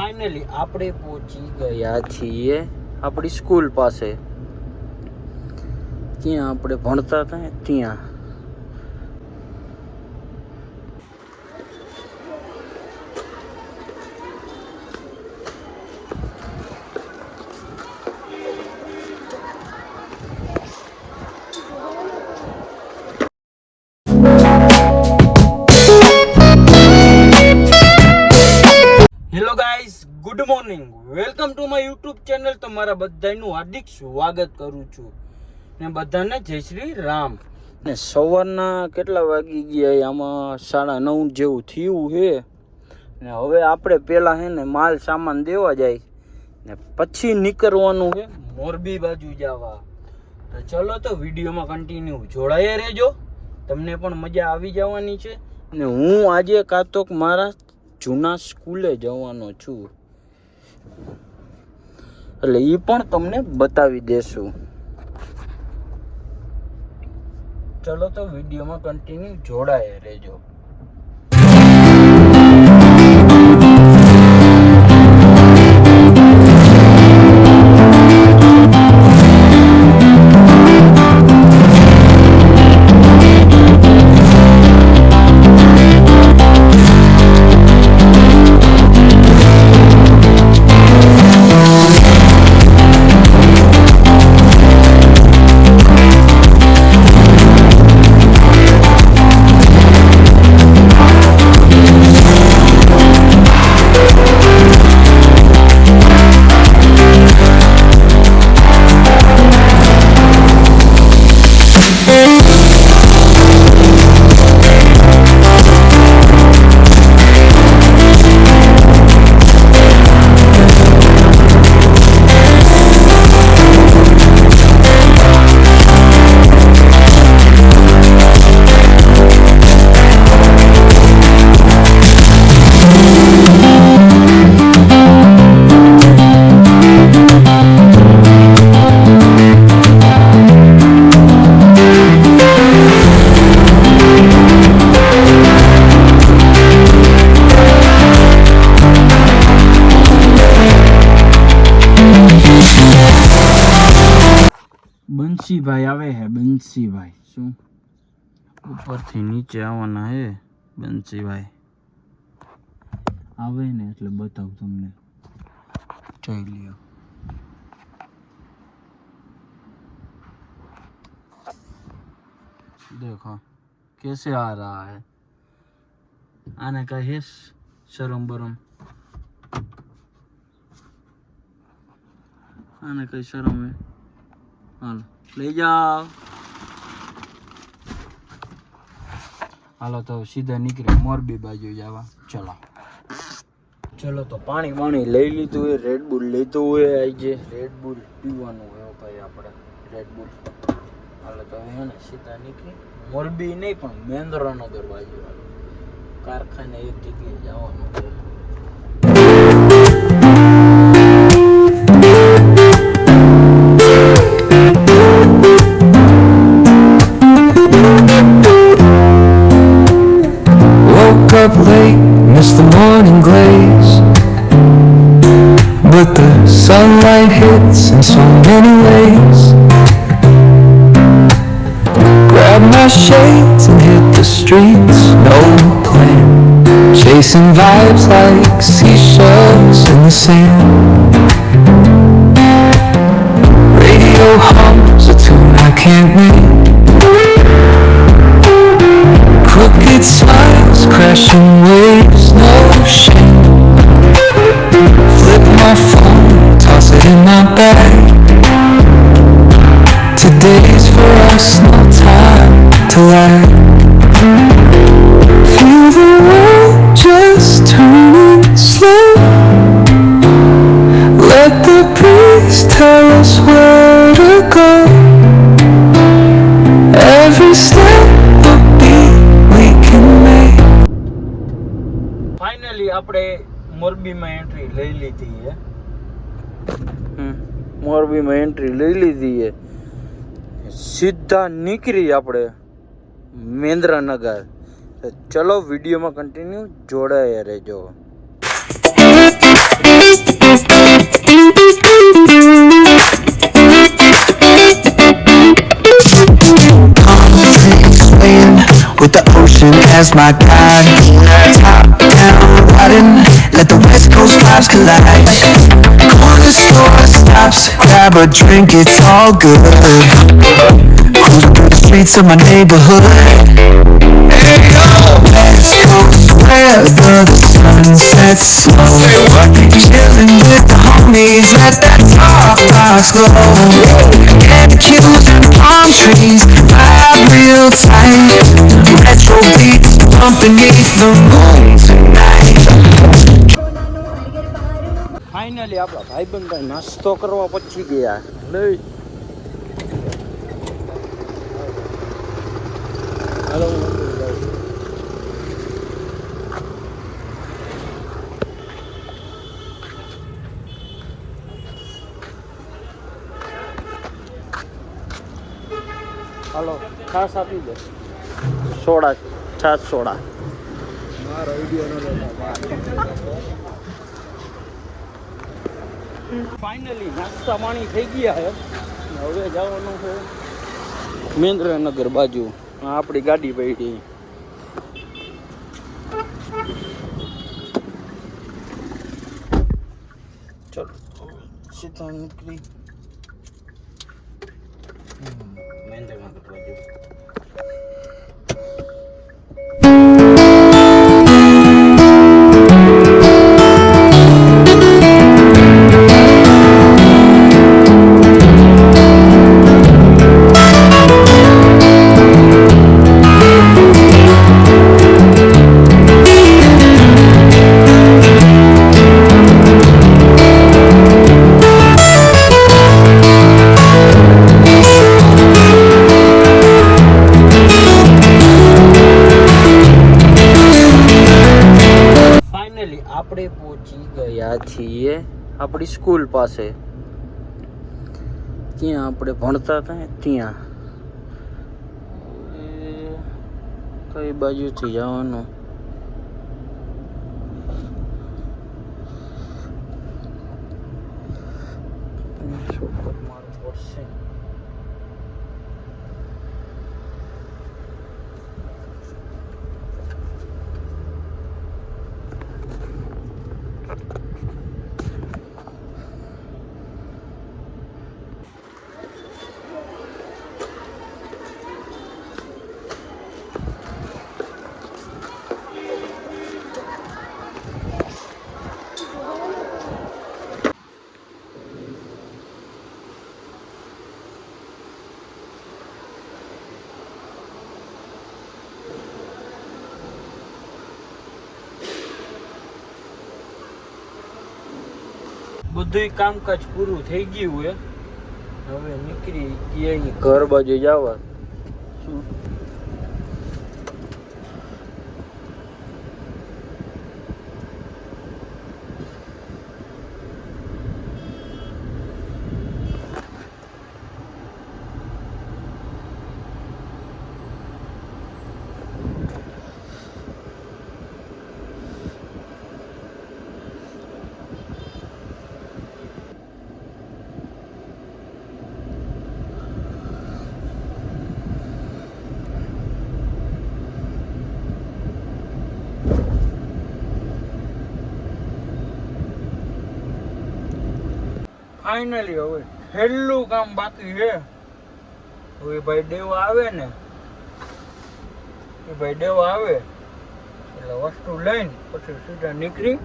Finally આપણે પહોંચી ગયા છીએ આપણી સ્કૂલ પાસે. ત્યાં આપણે ભણતા હતા ત્યાં. Hello guys, good morning, welcome to my YouTube channel. તમારા બધાનું હાર્દિક સ્વાગત કરું છું ને બધાને જય શ્રી રામ. ને સવારના કેટલા વાગી ગયા? આમાં 9:30 જેવું થયું છે. ને હવે આપણે પહેલાં છે ને માલ સામાન દેવા જાય ને પછી નીકળવાનું છે મોરબી બાજુ જવા. તો ચલો તો વિડીયોમાં કન્ટિન્યુ જોડાયા રહેજો, તમને પણ મજા આવી જવાની છે. ને હું આજે કાતોક મારા જૂના સ્કૂલે જવાનો છું, એટલે એ પણ તમને બતાવી દેશું. ચલો તો વિડીયોમાં કન્ટિન્યુ જોડાયા રહેજો. બંસીભાઈ આવે હે, બંસીભાઈ શું ઉપરથી નીચે આવવાના હે. બંસીભાઈ આવે ને એટલે બતાવું તમને, જોઈ લ્યો. देखो कैसे आ रहा है. आने का है शर्म बरम, आने का शर्म है. हाल ले जाओ. हालो तो सीधा निकले मोरबी बाजू जावा. चलो तो पानी લઈ લીધું હોય, રેડબુલ લીધું હોય. આજે રેડબુલ પીવાનું હોય ભાઈ આપણે, રેડબુલ. હાલો તો હે ને સીધા નીકળી મોરબી નહીં પણ મહેન્દ્રનગર બાજુ કારખાને એક જગ્યાએ જવાનું છે. Up late, missed the morning glaze, but the sunlight hits in so many ways. Grab my shades and hit the streets, no plan, chasing vibes like seashells in the sand. Radio hums a tune I can't name, crooked smiles, crashing waves, no shame. Flip my phone, toss it in my bag. Today's for us, no time to lag. Feel the world just turning slow. Let the breeze tell us where to go. Every step finally આપણે મોરબીમાં entry લઈ લીધી છે. મોરબીમાં entry લઈ લીધી છે. સીધા નીકળી આપણે મહેન્દ્રનગર. ચલો વિડીયોમાં કન્ટિન્યુ જોડાયા રહેજો. as my guide. Top down riding, let the West Coast vibes collide. Corner store stops, grab a drink, it's all good. Cruising through the streets of my neighborhood. West Coast where the sun sets slow. Chilling with the homies, let that talk box glow. Get cues and palm trees, vibe real tight. Retro beats bumping beneath the moon tonight. Finally આપણા ભાઈબંધ ભાઈ નાસ્તો કરવા પહોંચી ગયા. લઈ હાલો હાલો છાશ આપી દે. સોડા, છાશ સોડા. ફાઇનલી નાસ્તા પાણી થઈ ગયા છે. હવે જવાનું છે મહેન્દ્રનગર બાજુ. આપણી ગાડી પડી. ચલો સીધા નીકળી મહેન્દ્રનગર બાજુ. આપણે પહોંચી ગયા છીએ આપણી સ્કૂલ પાસે. ત્યાં આપણે ભણતા હતા ત્યાં. કઈ બાજુથી જવાનું? મારું પડશે. બધું કામકાજ પૂરું થઈ ગયું હે. હવે નીકળી ગયા ઘર બાજુ જવા. ફાઇનલી હવે છેલ્લું કામ બાકી છે. હવે ભાઈ દેવા આવે ને, એ ભાઈ દેવા આવે એટલે વસ્તુ લઈને પછી સીધા નીકળી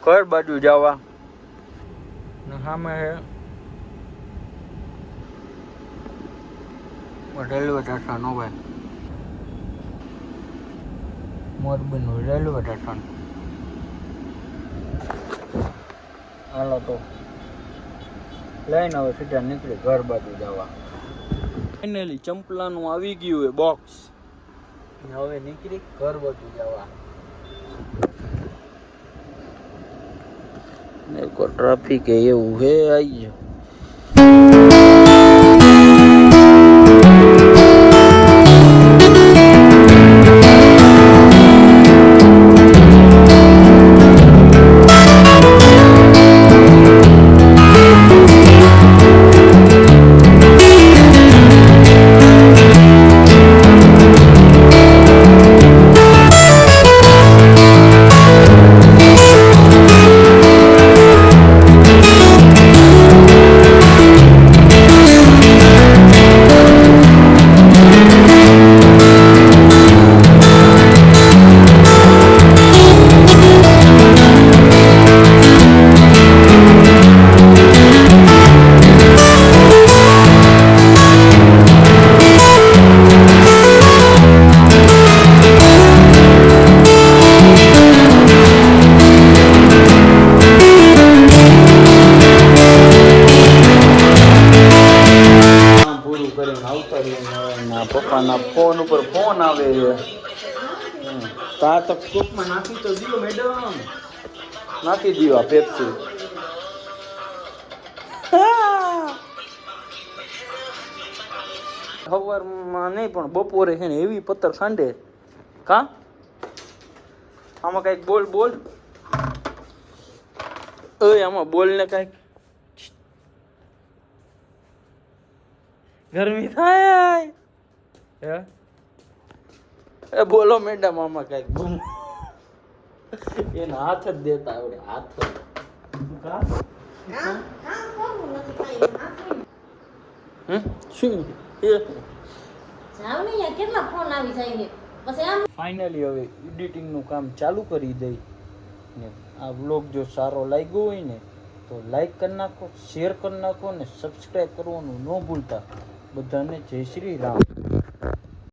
ઘર બાજુ જવા. ને સામે છે રેલવે સ્ટેશન. હો ભાઈ, મોરબીનું રેલવે સ્ટેશન. હાલો તો લઈને હવે સીધા નીકળી ઘર બાજુ જવા. ફાઇનલી ચંપલાનું આવી ગયું એ બોક્સ. હવે નીકળી ઘર બાજુ જવા. કોઈ ટ્રાફિક એવું હે આવી ગયો. પપ્પાના ફોન ઉપર ફોન આવે છે. તા તો કોકમાં નાખી તો દીધો મેડમ, નાખી દીધો આ પેપ્સી. સવારમાં નહીં પણ બપોરે છે ને એવી પત્તર ખાંડે. કા આમાં કઈક બોલ બોલ, ઓય આમાં બોલ ને કઈક. ગરમી થાય હે? એ બોલો મેડમ આમાં કઈક બૂમ. એને હાથ જ દેતા આવડે, હાથ. શું ફાઇનલી હવે એડિટિંગનું કામ ચાલુ કરી દઈ ને આ વ્લોગ જો સારો લાગ્યો હોય ને તો લાઈક કરી નાખો, શેર કરી નાખો ને સબસ્ક્રાઈબ કરવાનું ન ભૂલતા. બધાને જય શ્રી રામ.